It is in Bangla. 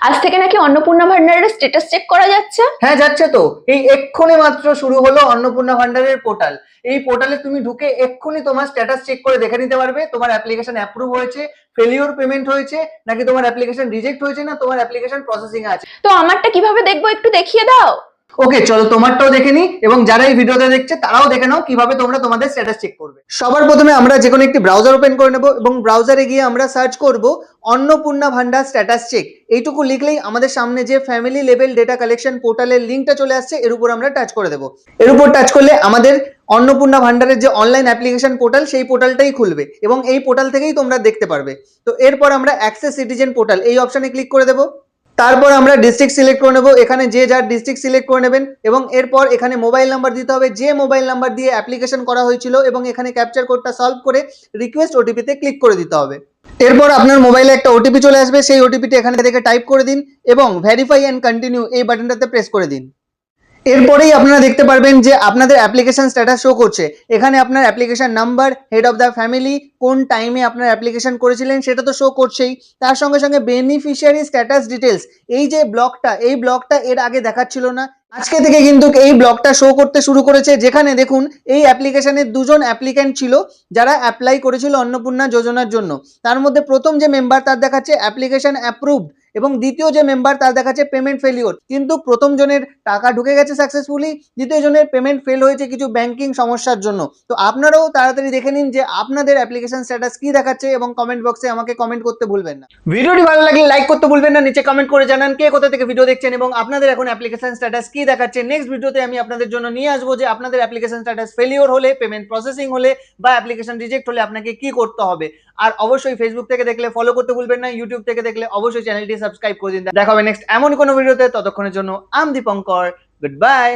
আজ থেকে নাকি অন্নপূর্ণা ভান্ডারের স্ট্যাটাস চেক করা যাচ্ছে। হ্যাঁ, যাচ্ছে তো। এই এক্ষুনি মাত্র শুরু হলো অন্নপূর্ণা ভান্ডারের পোর্টাল। এই পোর্টালে তুমি ঢুকে এক্ষুনি তোমার স্ট্যাটাস চেক করে দেখে নিতে পারবে তোমার অ্যাপ্লিকেশন অ্যাপ্রুভ হয়েছে, ফেলিওর পেমেন্ট হয়েছে, নাকি তোমার অ্যাপ্লিকেশন রিজেক্ট হয়েছে, না তোমার অ্যাপ্লিকেশন প্রসেসিং এ আছে। তো আমারটা কিভাবে দেখবো একটু দেখিয়ে দাও। ওকে, চলো তোমারটাও দেখে নি, এবং যারা এই ভিডিওটা দেখছে তারাও দেখে নাও কিভাবে তোমরা তোমাদের স্ট্যাটাস চেক করবে। সবার প্রথমে আমরা যে কোনো একটি ব্রাউজার ওপেন করে নেব এবং ব্রাউজারে গিয়ে আমরা সার্চ করব অন্নপূর্ণা ভান্ডার স্ট্যাটাস চেক। এইটুকু লিখলেই আমাদের সামনে যে ফ্যামিলি লেভেল ডেটা কালেকশন পোর্টালের লিঙ্কটা চলে আসছে, এর উপর আমরা টাচ করে দেবো। এর উপর টাচ করলে আমাদের অন্নপূর্ণা ভান্ডারের যে অনলাইন অ্যাপ্লিকেশন পোর্টাল, সেই পোর্টালটাই খুলবে এবং এই পোর্টাল থেকেই তোমরা দেখতে পারবে। তো এরপর আমরা অ্যাক্সেস সিটিজেন পোর্টাল এই অপশনে ক্লিক করে দেবো। তারপর আমরা ডিস্ট্রিক্ট সিলেক্ট করে নেব, এখানে যে যার ডিস্ট্রিক্ট সিলেক্ট করে নেবেন এবং এরপর এখানে মোবাইল নাম্বার দিতে হবে, যে মোবাইল নাম্বার দিয়ে অ্যাপ্লিকেশন করা হয়েছিল, এবং এখানে ক্যাপচার কোডটা সলভ করে রিকোয়েস্ট ওটিপিতে ক্লিক করে দিতে হবে। এরপর আপনার মোবাইলে একটা ওটিপি চলে আসবে, সেই ওটিপিটি এখানে থেকে টাইপ করে দিন এবং ভেরিফাই অ্যান্ড কন্টিনিউ এই বাটনটাতে প্রেস করে দিন। এরপরেই আপনারা দেখতে পারবেন যে আপনাদের অ্যাপ্লিকেশন স্ট্যাটাস শো করছে। এখানে আপনার application number, head of the family, কোন টাইমে আপনার অ্যাপ্লিকেশন করেছিলেন সেটা তো শো করছেই, তার সঙ্গে সঙ্গে বেনিফিশিয়ারি স্ট্যাটাস ডিটেলস, এই যে ব্লকটা, এই ব্লকটা এর আগে দেখাচ্ছিল না, আজকে থেকে কিন্তু এই ব্লকটা শো করতে শুরু করেছে। যেখানে দেখুন এই অ্যাপ্লিকেশনের দুজন অ্যাপ্লিক্যান্ট ছিল যারা অ্যাপ্লাই করেছিল অন্নপূর্ণা যোজনার জন্য। তার মধ্যে প্রথম যে মেম্বার তার দেখাচ্ছে অ্যাপ্লিকেশন অ্যাপ্রুভড এবং দ্বিতীয় যে মেম্বার তার দেখাচ্ছে পেমেন্ট ফেলিওর। কিন্তু প্রথম জনের টাকা ঢুকে গেছে সাকসেসফুলি, দ্বিতীয় জনের পেমেন্ট ফেল হয়েছে কিছু ব্যাংকিং সমস্যার জন্য। তো আপনারাও তাড়াতাড়ি দেখে নিন যে আপনাদের অ্যাপ্লিকেশন স্ট্যাটাস কি দেখাচ্ছে এবং কমেন্ট বক্সে আমাকে কমেন্ট করতে ভুলবেন না। ভিডিওটি ভালো লাগলে লাইক করতে ভুলবেন না, নিচে কমেন্ট করে জানান কে কোথা থেকে ভিডিও দেখছেন এবং আপনাদের এখন অ্যাপ্লিকেশন স্ট্যাটাস কি দেখাচ্ছে। নেক্সট ভিডিওতে আমি আপনাদের জন্য নিয়ে আসবো যে আপনাদের অ্যাপ্লিকেশন স্ট্যাটাস ফেলিওর হলে, পেমেন্ট প্রসেসিং হলে বা অ্যাপ্লিকেশন রিজেক্ট হলে আপনাকে কি করতে হবে। আর অবশ্যই ফেসবুক থেকে দেখলে ফলো করতে ভুলবেন না, ইউটিউব থেকে দেখলে অবশ্যই চ্যানেলটি সাবস্ক্রাইব করে দিন। দেখা হবে নেক্সট এমন কোনো ভিডিওতে, ততক্ষণের জন্য আম দীপঙ্কর, গুড বাই।